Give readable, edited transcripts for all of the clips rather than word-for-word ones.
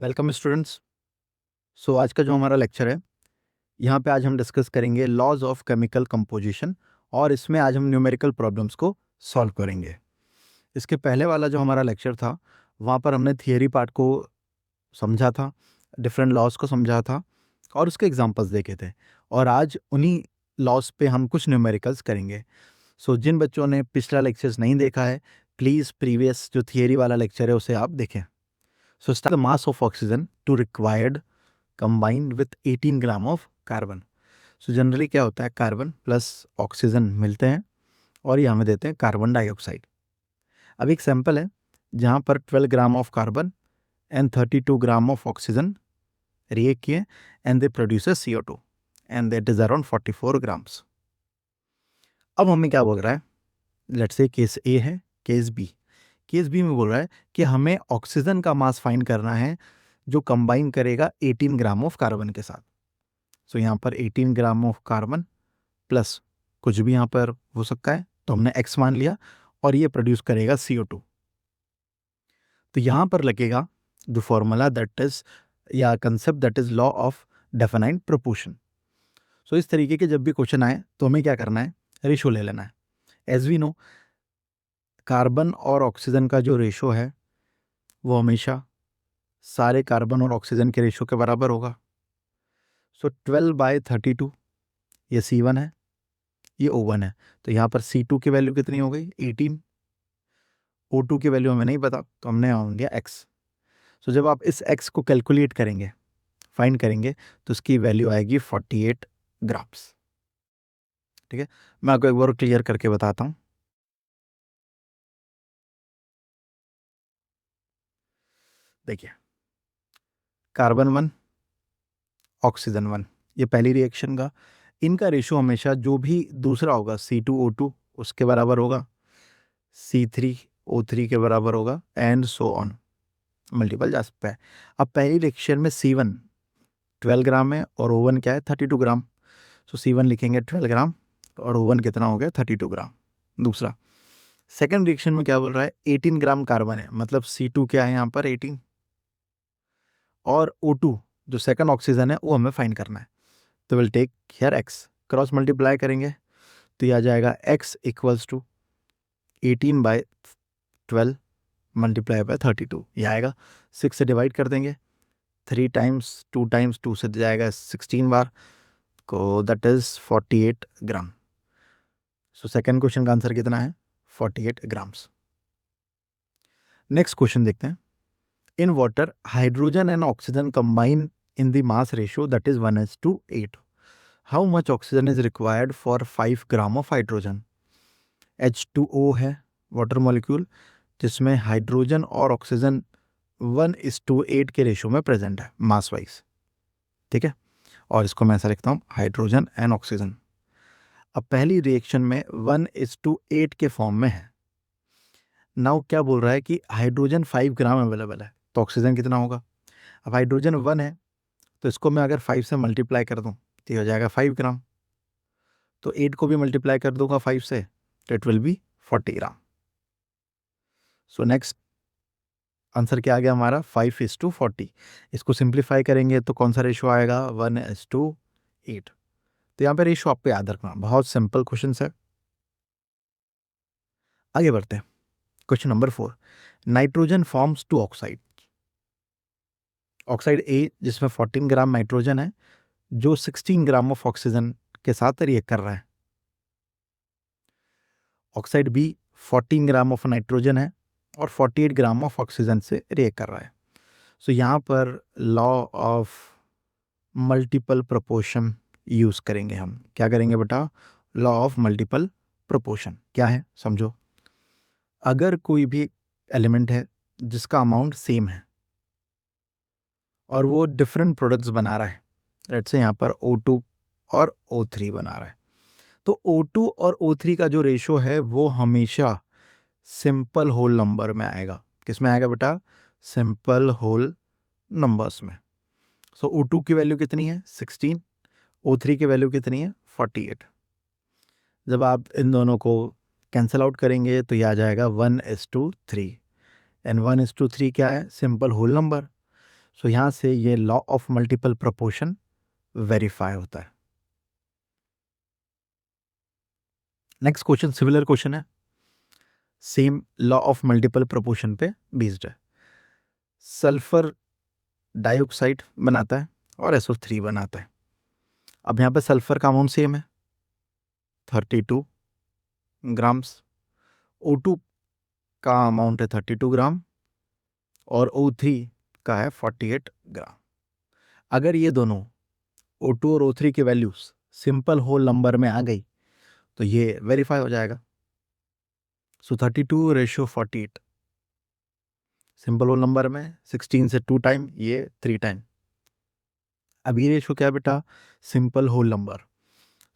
Welcome students. आज का जो हमारा लेक्चर है, यहाँ पे आज हम डिस्कस करेंगे लॉज ऑफ केमिकल कंपोजिशन और इसमें आज हम न्यूमेरिकल प्रॉब्लम्स को सॉल्व करेंगे। इसके पहले वाला जो हमारा लेक्चर था, वहाँ पर हमने थियरी पार्ट को समझा था, डिफरेंट लॉज को समझा था और उसके एग्जांपल्स देखे थे। और आज उन्हीं लॉज पे हम कुछ न्यूमेरिकल्स करेंगे। जिन बच्चों ने पिछला लेक्चर्स नहीं देखा है, प्लीज़ प्रीवियस जो थियरी वाला लेक्चर है उसे आप देखें। Start the mass of oxygen to required combined with 18 gram of carbon. Generally क्या होता है, कार्बन प्लस ऑक्सीजन मिलते हैं और ये हमें देते हैं कार्बन डाइऑक्साइड। अब एक सैंपल है जहाँ पर 12 gram of carbon and 32 gram of oxygen react किए and they produce CO2 and that is around 44 grams. अब हमें क्या बोल रहा है, लेट्स से केस ए है, केस बी में बोल रहा है कि हमें ऑक्सीजन का मास फाइंड करना है जो कंबाइन करेगा 18 ग्राम ऑफ कार्बन के साथ। यहाँ पर 18 ग्राम ऑफ कार्बन प्लस कुछ भी यहाँ पर हो सकता है, तो हमने x मान लिया और ये प्रोड्यूस करेगा CO2। तो यहाँ पर लगेगा जो फॉर्मूला दैट इज या concept that is law of definite proportion. इस तरीके के जब भी क्वेश्चन आए तो हमें क्या करना है, रेशो ले लेना है। एज वी नो, कार्बन और ऑक्सीजन का जो रेशो है वो हमेशा सारे कार्बन और ऑक्सीजन के रेशो के बराबर होगा। 12/32 ये C1 है, ये O1 है। तो यहाँ पर C2 की वैल्यू कितनी हो गई, 18। O2 की वैल्यू हमें नहीं पता, तो हमने मान लिया x। जब आप इस x को कैलकुलेट करेंगे, फाइंड करेंगे, तो इसकी वैल्यू आएगी 48 ग्राम्स। ठीक है, मैं आपको एक बार क्लियर करके बताता हूँ। देखिए, कार्बन 1 ऑक्सीजन 1, ये पहली रिएक्शन का, इनका रेशो हमेशा जो भी दूसरा होगा C2O2 उसके बराबर होगा, C3O3 के बराबर होगा एंड सो ऑन, मल्टीपल जा सकता है। अब पहली रिएक्शन में C1 12 ग्राम है और O1 क्या है, 32 ग्राम। C1 लिखेंगे 12 ग्राम और O1 कितना हो गया, 32 ग्राम। दूसरा सेकेंड रिएक्शन में क्या बोल रहा है, 18 ग्राम कार्बन है, मतलब C2 क्या है यहाँ पर 18, और O2 जो सेकंड ऑक्सीजन है वो हमें फाइंड करना है। तो will take here x, cross multiply करेंगे तो ये आ जाएगा x equals to 18/12 multiply by 32, ये आएगा। 6 से डिवाइड कर देंगे, 3 टाइम्स 2 टाइम्स 2 से जाएगा 16 बार को, that is 48 gram. Second question का आंसर कितना है, 48 ग्राम्स। नेक्स्ट क्वेश्चन देखते हैं। In water hydrogen and oxygen combine in the mass ratio that is 1:8। How much oxygen is required for 5 gram of hydrogen. H2O है water molecule, जिसमें hydrogen और oxygen 1:8 के ratio में present है मास wise. ठीक है, और इसको मैं ऐसा लिखता हूँ, हाइड्रोजन एंड ऑक्सीजन। अब पहली रिएक्शन में 1:8 के फॉर्म में है। नाउ क्या बोल रहा है कि हाइड्रोजन 5 ग्राम अवेलेबल है, तो ऑक्सीजन कितना होगा। अब हाइड्रोजन 1 है, तो इसको मैं अगर 5 से मल्टीप्लाई कर दूँ तो ये हो जाएगा 5 ग्राम। तो 8 को भी मल्टीप्लाई कर दूंगा 5 से, तो it will be 40 gram. Next answer क्या आ गया हमारा, 5:40। इसको सिंप्लीफाई करेंगे तो कौन सा रेशो आएगा, 1:8। तो यहाँ पे रेशो आपको याद रखना, बहुत सिंपल क्वेश्चन है। आगे बढ़ते हैं, question number 4। Nitrogen forms 2 oxide. Oxide A जिसमें 14 ग्राम नाइट्रोजन है, जो 16 ग्राम ऑफ ऑक्सीजन के साथ रिएक्ट कर रहा है। Oxide B 14 gram of nitrogen है और 48 ग्राम ऑफ ऑक्सीजन से रिएक्ट कर रहा है। यहाँ पर law of multiple proportion use करेंगे हम। क्या करेंगे बेटा, लॉ ऑफ मल्टीपल प्रोपोर्शन क्या है समझो। अगर कोई भी एलिमेंट है जिसका अमाउंट सेम है और वो डिफरेंट प्रोडक्ट्स बना रहा है, लेट्स से यहाँ पर O2 और O3 बना रहा है, तो O2 और O3 का जो रेशो है वो हमेशा सिंपल होल नंबर में आएगा। किस में आएगा बेटा, सिंपल होल नंबर्स में। O2 की वैल्यू कितनी है 16, O3 की वैल्यू कितनी है 48। जब आप इन दोनों को कैंसिल आउट करेंगे तो ये आ जाएगा 1:3, एंड 1:3 क्या है, सिंपल होल नंबर। सो यहाँ से ये law of multiple proportion verify होता है। नेक्स्ट क्वेश्चन सिमिलर क्वेश्चन है, same law of multiple proportion पे बेस्ड है। सल्फर डाइऑक्साइड बनाता है और SO3 बनाता है। अब यहाँ पे सल्फर का अमाउंट सेम है 32 ग्राम्स, O2 का अमाउंट है 32 ग्राम और O3 का है 48 ग्राम। अगर ये दोनों O2 और O3 की वैल्यूज सिंपल होल नंबर में आ गई तो ये वेरीफाई हो जाएगा। सो 32:48 सिंपल होल नंबर में 16 से 2 टाइम, ये 3 टाइम। अब ये रेशो क्या है बेटा, simple whole number.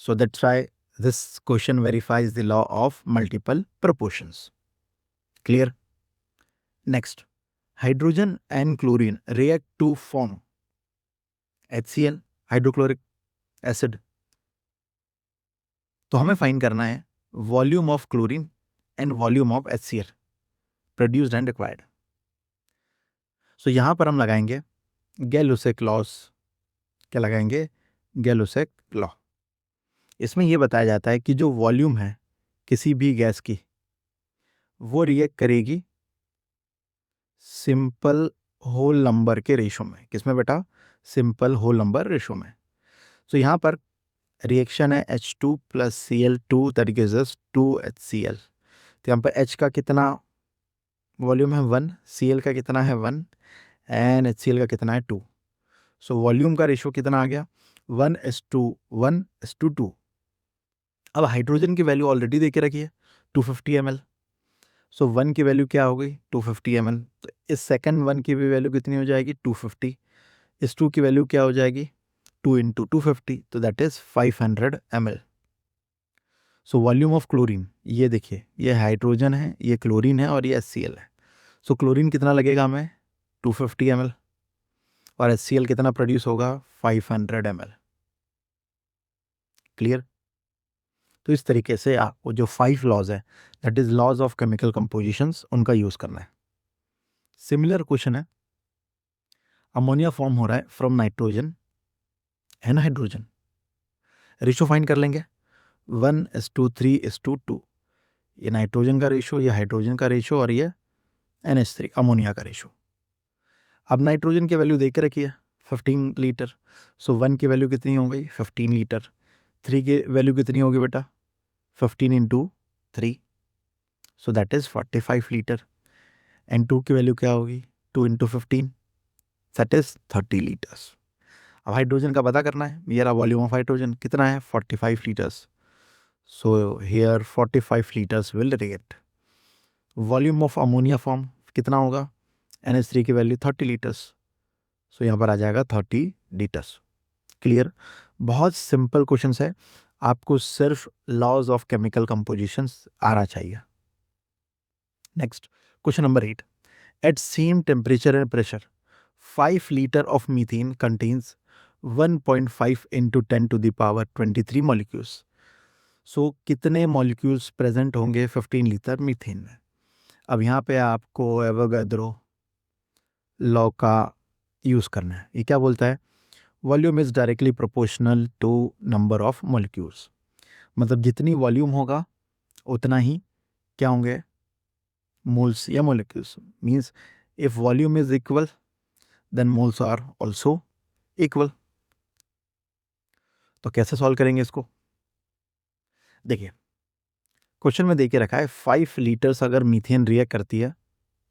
So that's why this question verifies the law of multiple proportions. Clear? Next, hydrogen and chlorine react to form HCl, hydrochloric acid. तो हमें फाइंड करना है volume of chlorine and volume of HCl produced and required. So यहां पर हम लगाएंगे Gay Lussac laws. क्या लगाएंगे? Gay Lussac law. इसमें यह बताया जाता है कि जो वॉल्यूम है किसी भी गैस की वो रिएक्ट करेगी सिंपल होल नंबर के रेशो में। किसमें बेटा? सिंपल होल नंबर रेशो में। तो यहां पर रिएक्शन है H2 + Cl2 that gives us 2HCl। तो यहाँ पर H का कितना वॉल्यूम है 1, Cl का कितना है 1 एंड HCl का कितना है 2। सो वॉल्यूम का रेशो कितना आ गया 1:1:2। अब हाइड्रोजन की वैल्यू ऑलरेडी दे के रखी है 250 ml। सो 1 की वैल्यू क्या हो गई 250 ml। तो इस सेकंड 1 की भी वैल्यू कितनी हो जाएगी 250। इस 2 की वैल्यू क्या हो जाएगी 2 × 250, तो that is 500 ml। So volume of chlorine, ये देखिए ये हाइड्रोजन है, ये क्लोरीन है और ये HCl है। सो क्लोरीन कितना लगेगा हमें 250 ml और HCl कितना प्रोड्यूस होगा 500 ml। क्लियर? तो इस तरीके से आपको जो 5 लॉज है that is laws of chemical compositions उनका यूज करना है। सिमिलर क्वेश्चन है, अमोनिया फॉर्म हो रहा है from nitrogen and hydrogen. Ratio find कर लेंगे 1:3:2। ये नाइट्रोजन का रेशो, ये हाइड्रोजन का रेशो और ये NH3 अमोनिया का रेशो। अब नाइट्रोजन की वैल्यू देकर रखी है 15 लीटर। सो 1 की वैल्यू कितनी हो गई 15 लीटर। 3 की वैल्यू कितनी होगी बेटा 15 × 3, so that is 45 litre. And 2 की वैल्यू क्या होगी 2 × 15, दैट इज 30 लीटर्स। अब हाइड्रोजन का पता करना है, ये रहा वॉल्यूम ऑफ हाइड्रोजन कितना है 45 litres. So here 45 litres will react. Volume of ammonia form कितना होगा NH3 की वैल्यू 30 लीटर्स। सो यहाँ पर आ जाएगा 30 लीटर्स। क्लियर? बहुत सिंपल क्वेश्चन है, आपको सिर्फ लॉज ऑफ केमिकल कंपोजिशंस आना चाहिए। Next question number 8, at same temperature and pressure 5 litre of methane contains 1.5 × 10⁻23 molecules. सो कितने मॉलिक्यूल्स प्रेजेंट होंगे 15 लीटर मीथेन में? अब यहाँ पे आपको एवोगाड्रो लॉ का यूज़ करना है। ये क्या बोलता है, volume is directly proportional to number of molecules. मतलब जितनी वॉल्यूम होगा उतना ही क्या होंगे मोल्स या molecules. Means if volume is equal then moles are also equal. तो कैसे सॉल्व करेंगे इसको? देखिए क्वेश्चन में देके रखा है 5 लीटर्स अगर मीथेन रिएक्ट करती है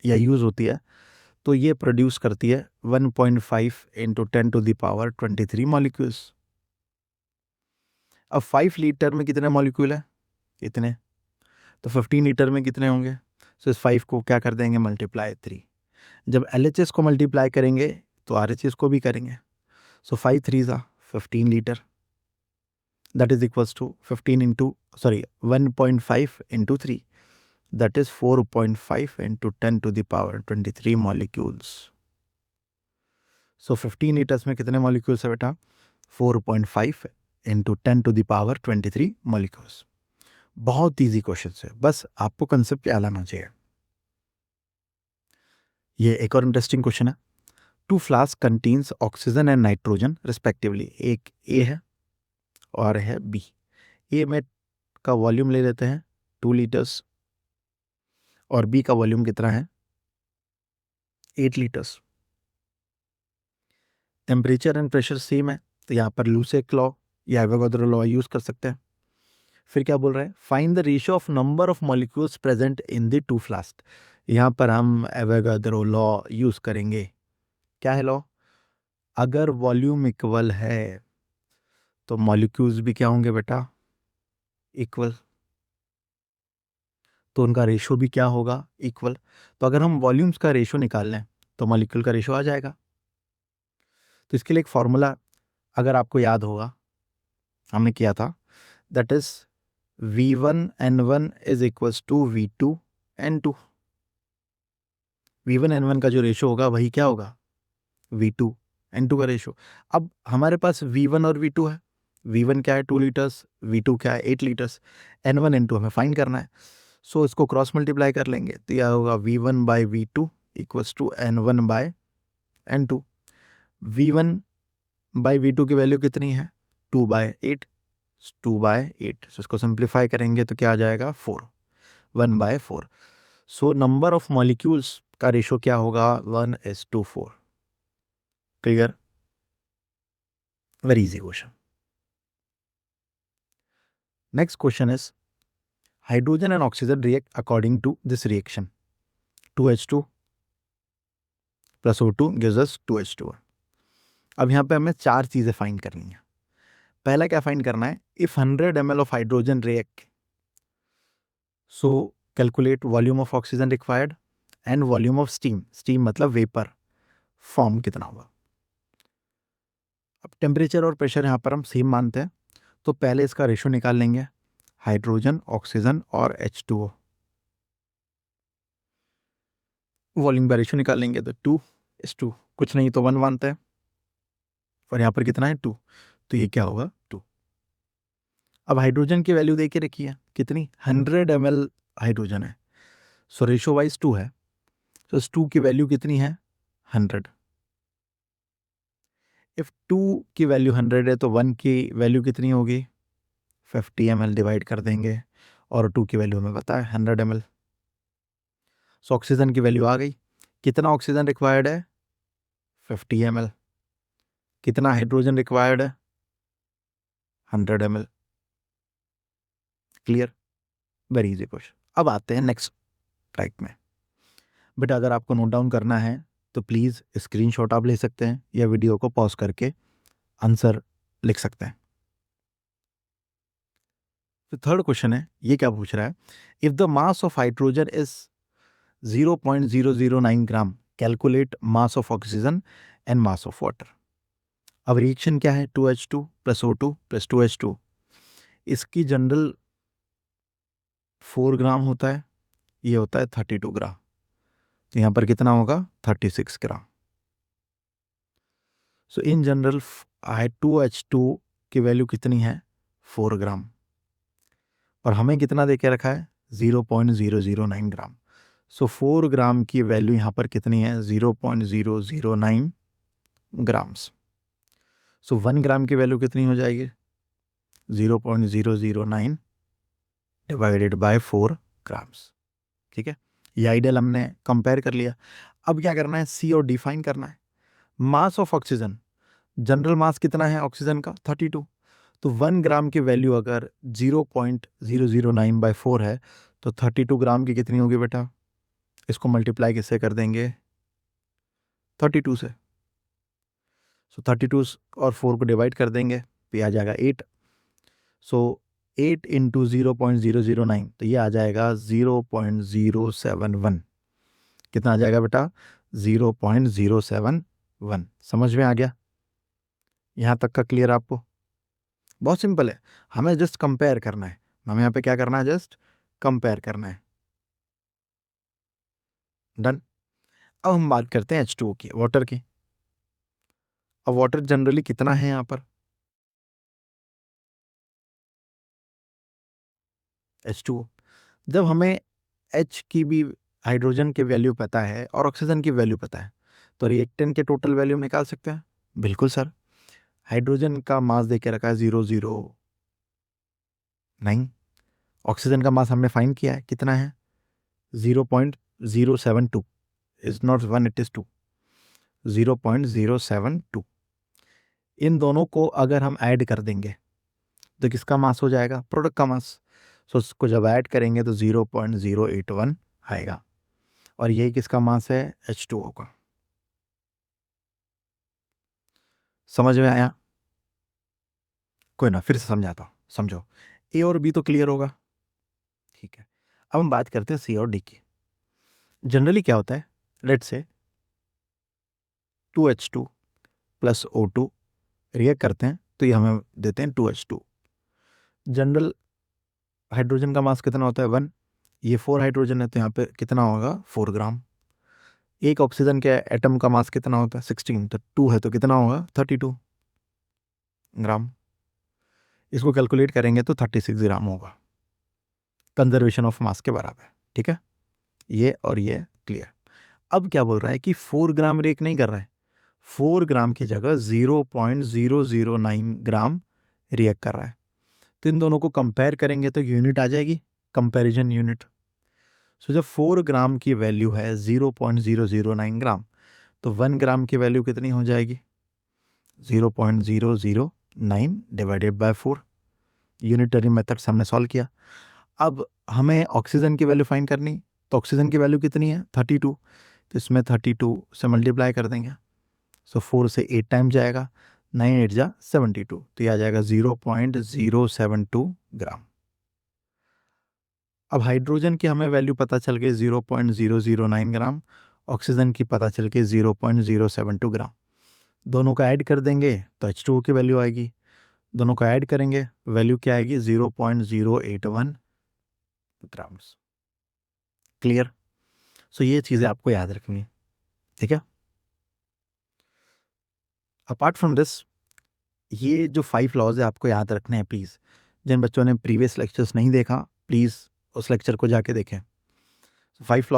या यूज होती है तो ये प्रोड्यूस करती है 1.5 × 10⁻23 मॉलिक्यूल्स। अब 5 लीटर में कितने मॉलिक्यूल है इतने, तो 15 लीटर में कितने होंगे। सो इस 5 को क्या कर देंगे मल्टीप्लाई 3। जब LHS को मल्टीप्लाई करेंगे तो RHS को भी करेंगे। So 5 3 15 litre, that is equals to 1.5 × 3, that is 4.5 × 10⁻23 molecules. So 15 litres में कितने मॉलिक्यूल्स है बेटा 4.5 × 10⁻23 molecules। बहुत इजी क्वेश्चन है, बस आपको कंसेप्ट याद आना चाहिए। ये एक और इंटरेस्टिंग क्वेश्चन है, two flask contains oxygen and nitrogen respectively, एक ए है और है बी। ए में का वॉल्यूम ले लेते हैं 2 लीटर्स और बी का वॉल्यूम कितना है 8 litres. Temperature and pressure same है तो यहाँ पर लूसेक लॉ या एवोगाड्रो लॉ यूज कर सकते हैं। फिर क्या बोल रहे हैं, find the ratio of number of molecules present in the two flask. यहाँ पर हम एवोगाड्रो लॉ यूज करेंगे। क्या है लॉ, अगर वॉल्यूम इक्वल है तो मॉलिक्यूल्स भी क्या होंगे बेटा, इक्वल, तो उनका रेशियो भी क्या होगा, इक्वल। तो अगर हम वॉल्यूम्स का रेशियो निकाल लें तो मॉलिक्यूल का रेशियो आ जाएगा। तो इसके लिए एक फॉर्मूला अगर आपको याद होगा हमने किया था, that is V1N1 is equals to V2N2। V1N1 का जो रेशियो होगा वही क्या होगा, V2N2 का रेशियो। अब हमारे पास V1 और V2 है, V1 क्या है 2 लीटर्स, V2 क्या है 8 लीटर्स, N1 N2 हमें फाइंड करना है। सो इसको क्रॉस मल्टीप्लाई कर लेंगे तो यह होगा V1 by V2 equals to N1 by N2। V1 by V2 की वैल्यू कितनी है 2/8, 2/8। सो इसको सिंप्लीफाई करेंगे तो क्या आ जाएगा 4, 1/4। सो नंबर ऑफ मॉलिक्यूल्स का रेशियो क्या होगा 1:4। Clear, very easy question. Next question is hydrogen and oxygen react according to this reaction, 2H2 plus O2 gives us 2H2। अब यहाँ पे हमें 4 चीजें फाइंड करनी है। पहला क्या फाइंड करना है, if 100 ml of hydrogen react, so calculate volume of oxygen required and volume of steam, steam मतलब वेपर फॉर्म कितना होगा। अब टेम्परेचर और प्रेशर यहाँ पर हम सेम मानते हैं तो पहले इसका रेशियो निकाल लेंगे, हाइड्रोजन ऑक्सीजन और H2O। वॉल्यूम का रेशियो निकाल लेंगे तो 2:2, कुछ नहीं तो 1 मानते हैं और यहाँ पर कितना है 2, तो ये क्या होगा 2। अब हाइड्रोजन की वैल्यू दे के रखी है कितनी 100 ml हाइड्रोजन है, सो रेशियो वाइज 2 है, तो इस 2 की वैल्यू कितनी है 100। इफ 2 की वैल्यू 100 है तो 1 की वैल्यू कितनी होगी 50 ml, डिवाइड कर देंगे और 2 की वैल्यू हमें पता है 100 ml। सो ऑक्सीजन की वैल्यू आ गई, कितना ऑक्सीजन रिक्वायर्ड है 50 ml, कितना हाइड्रोजन रिक्वायर्ड है 100 ml। Clear, very easy question. अब आते हैं नेक्स्ट टाइप में। बेटा अगर आपको नोट डाउन करना है तो प्लीज़ स्क्रीनशॉट आप ले सकते हैं या वीडियो को पॉज करके आंसर लिख सकते हैं। तो थर्ड क्वेश्चन है, ये क्या पूछ रहा है, if the mass of hydrogen is 0.009 gram, calculate mass of oxygen and mass of water. अब रिएक्शन क्या है 2H2 plus O2 plus 2H2, इसकी जनरल 4 ग्राम होता है, ये होता है 32 ग्राम, तो यहाँ पर कितना होगा 36 ग्राम। सो इन जनरल 2H2 की वैल्यू कितनी है 4 ग्राम और हमें कितना दे के रखा है 0.009 ग्राम। सो 4 ग्राम की वैल्यू यहाँ पर कितनी है 0.009 ग्राम्स। सो 1 ग्राम की वैल्यू कितनी हो जाएगी 0.009 डिवाइडेड बाय 4 ग्राम्स। ठीक है, ये आइडियल हमने कंपेयर कर लिया। अब क्या करना है, सी और डी फाइन करना है। मास ऑफ ऑक्सीजन, जनरल मास कितना है ऑक्सीजन का 32, तो 1 ग्राम की वैल्यू अगर 0.009/4 है तो 32 ग्राम की कितनी होगी बेटा, इसको मल्टीप्लाई किससे कर देंगे 32 से। सो 32 और 4 को डिवाइड कर देंगे तो ये आ जाएगा 8। सो 8 इंटू 0.009 तो ये आ जाएगा 0.071। कितना आ जाएगा बेटा 0.071। समझ में आ गया, यहाँ तक का क्लियर आपको। बहुत सिंपल है, हमें जस्ट कंपेयर करना है, हमें यहाँ पे क्या करना है जस्ट कंपेयर करना है। डन। अब हम बात करते हैं H2O की, वाटर की। अब वाटर जनरली कितना है यहाँ पर H2O, जब हमें H की भी हाइड्रोजन की वैल्यू पता है और ऑक्सीजन की वैल्यू पता है तो रिएक्टेंट के टोटल वैल्यू निकाल सकते हैं? बिल्कुल सर। हाइड्रोजन का मास दे के रखा है 009, ऑक्सीजन का मास हमने फाइंड किया है, कितना है? 0.072, इज नॉट 1, इट इज 2, 0.072। इन दोनों को अगर हम ऐड कर देंगे तो किसका मास हो जाएगा? प्रोडक्ट का मास। सो उसको जब ऐड करेंगे तो 0.081 आएगा, और यही किसका मास है? H2O का। समझ में आया? कोई ना, फिर से समझाता हूँ, समझो। ए और बी तो क्लियर होगा, ठीक है। अब हम बात करते हैं सी और डी की। जनरली क्या होता है, let's say 2H2 plus O2 react करते हैं तो ये हमें देते हैं 2H2। जनरल हाइड्रोजन का मास कितना होता है? 1। ये 4 हाइड्रोजन है तो यहाँ पे कितना होगा? 4 ग्राम। एक ऑक्सीजन के एटम का मास कितना होता है? 16, तो 2 है तो कितना होगा? 32 ग्राम। इसको कैलकुलेट करेंगे तो 36 ग्राम होगा, कंजर्वेशन ऑफ मास के बराबर, ठीक है। ये और ये क्लियर। अब क्या बोल रहा है कि 4 ग्राम रिएक्ट नहीं कर रहा है, 4 ग्राम की जगह 0.009 ग्राम रिएक्ट कर रहा है। तो इन दोनों को कंपेयर करेंगे तो यूनिट आ जाएगी, कंपैरिजन यूनिट। सो जब 4 ग्राम की वैल्यू है 0.009 ग्राम, तो 1 ग्राम की वैल्यू कितनी हो जाएगी? 0.009 डिवाइडेड बाय 4। यूनिटरी मेथड से हमने सॉल्व किया। अब हमें ऑक्सीजन की वैल्यू फाइंड करनी, तो ऑक्सीजन की वैल्यू कितनी है? 32, तो इसमें 32 से मल्टीप्लाई कर देंगे। सो 4 से 8 टाइम जाएगा, 9 8 जा 72, तो ये आ जाएगा 0.072 ग्राम। अब हाइड्रोजन की हमें वैल्यू पता चल गई 0.009 ग्राम, ऑक्सीजन की पता चल गई 0.072 ग्राम। दोनों का ऐड कर देंगे तो H2O की वैल्यू आएगी। दोनों को ऐड करेंगे, वैल्यू क्या आएगी? 0.081 ग्राम्स। क्लियर? सो ये चीज़ें आपको याद रखनी, ठीक है। अपार्ट फ्रॉम दिस, ये जो 5 लॉज है आपको याद रखने हैं प्लीज़। जिन बच्चों ने प्रीवियस लेक्चर्स नहीं देखा, प्लीज़ उस लेक्चर को जाके देखें। 5